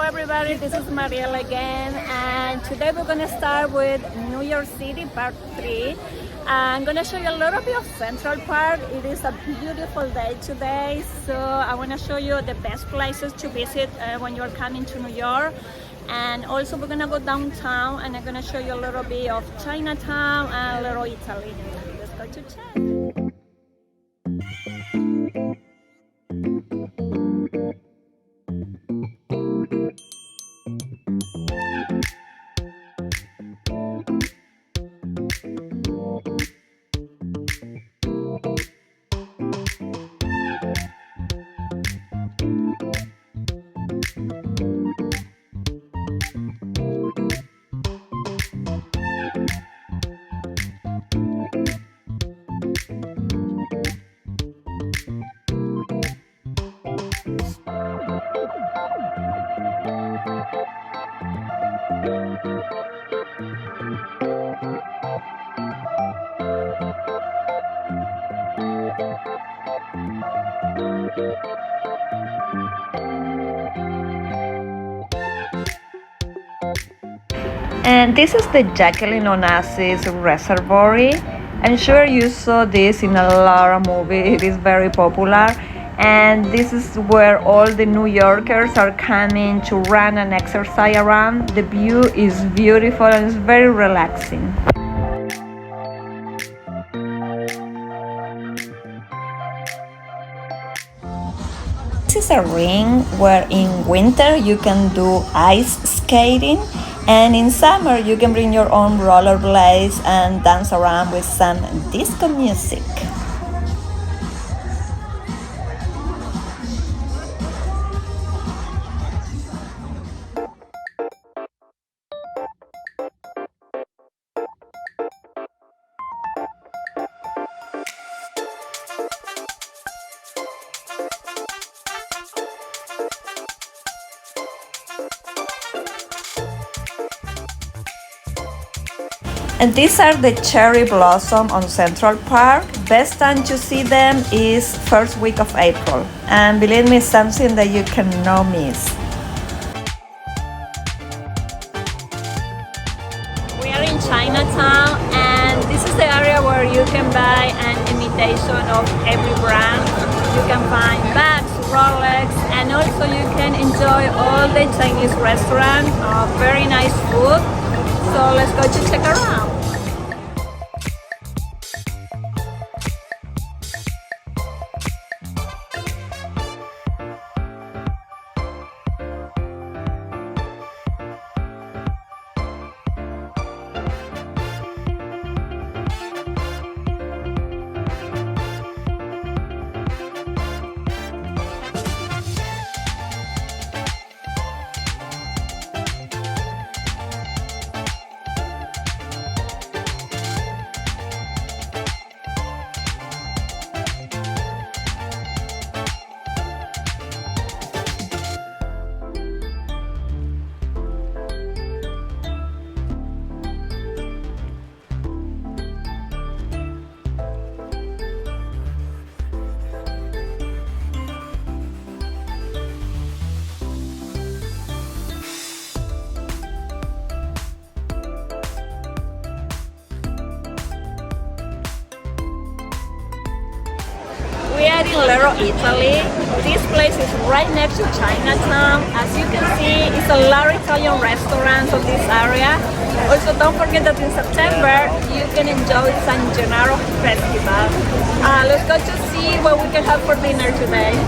everybody, this is Mariela again, and today we're gonna start with New York City Part 3. I'm gonna show you a little bit of Central Park. It is a beautiful day today, so I wanna show you the best places to visit when you're coming to New York. And also we're gonna go downtown and I'm gonna show you a little bit of Chinatown and Little Italy. Let's go to check. And this is the Jacqueline Onassis Reservoir. I'm sure you saw this in a lot of movies. It is very popular. And this is where all the New Yorkers are coming to run and exercise around. The view is beautiful and it's very relaxing. This is a ring where in winter you can do ice skating, and in summer you can bring your own rollerblades and dance around with some disco music. And these are the cherry blossom on Central Park. Best time to see them is first week of April. And believe me, something that you cannot miss. We are in Chinatown, and this is the area where you can buy an imitation of every brand. You can find bags, Rolex, and also you can enjoy all the Chinese restaurants, very nice food. So let's go to check around. We are in Little Italy. This place is right next to Chinatown. As you can see, it's a lot of Italian restaurants of this area. Also, don't forget that in September, you can enjoy San Gennaro Festival. Let's go to see what we can have for dinner today.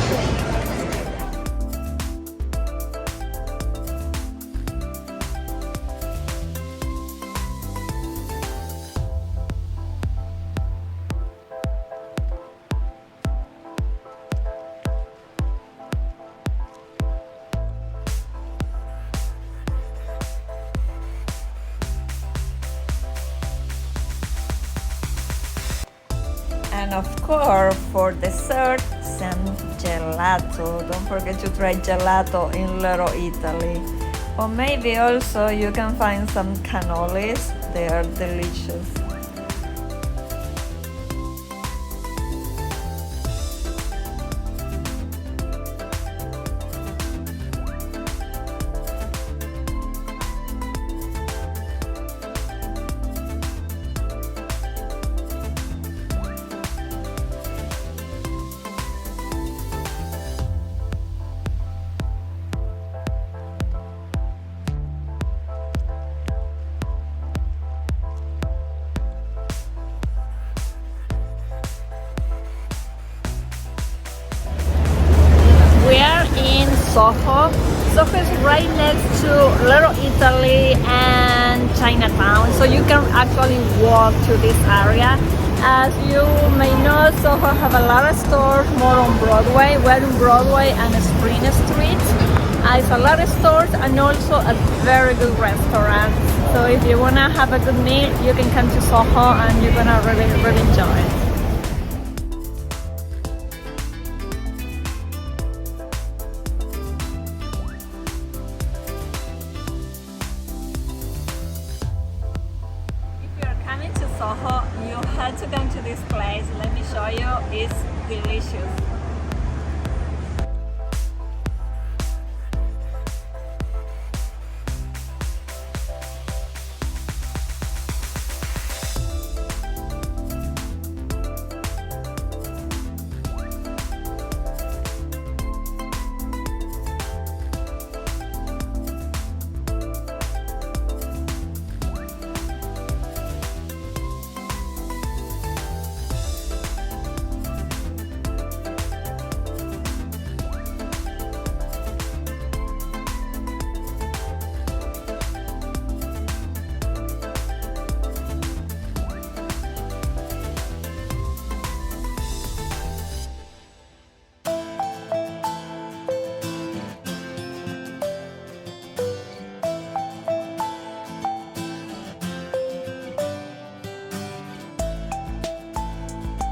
And of course, for dessert, some gelato. Don't forget to try gelato in Little Italy. Or maybe also you can find some cannolis. They are delicious. SoHo is right next to Little Italy and Chinatown, so you can actually walk to this area. As you may know, SoHo have a lot of stores more on Broadway. We're on Broadway and Spring Street. It's a lot of stores and also a very good restaurant. So if you wanna have a good meal, you can come to SoHo and you're gonna really enjoy it. Coming to SoHo, you had to come to this place. Let me show you. It's delicious.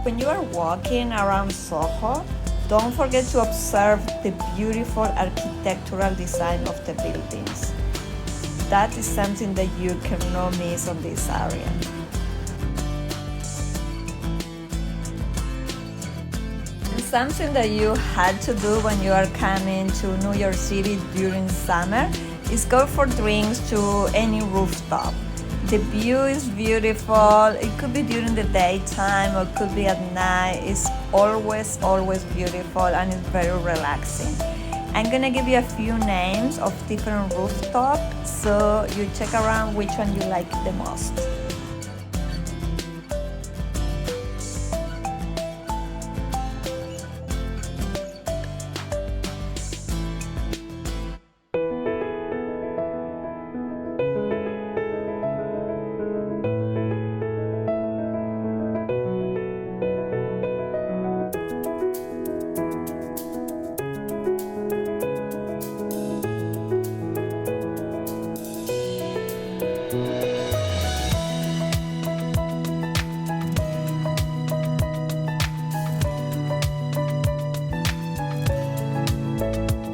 When you are walking around SoHo, don't forget to observe the beautiful architectural design of the buildings. That is something that you cannot miss on this area. And something that you had to do when you are coming to New York City during summer is go for drinks to any rooftop. The view is beautiful. It could be during the daytime or it could be at night. It's always beautiful and it's very relaxing. I'm gonna give you a few names of different rooftops, so you check around which one you like the most.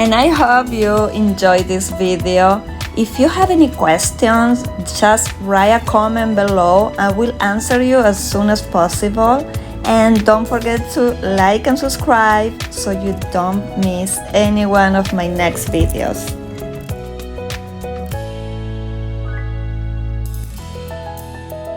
And I hope you enjoyed this video. If you have any questions, just write a comment below. I will answer you as soon as possible. And don't forget to like and subscribe so you don't miss any one of my next videos.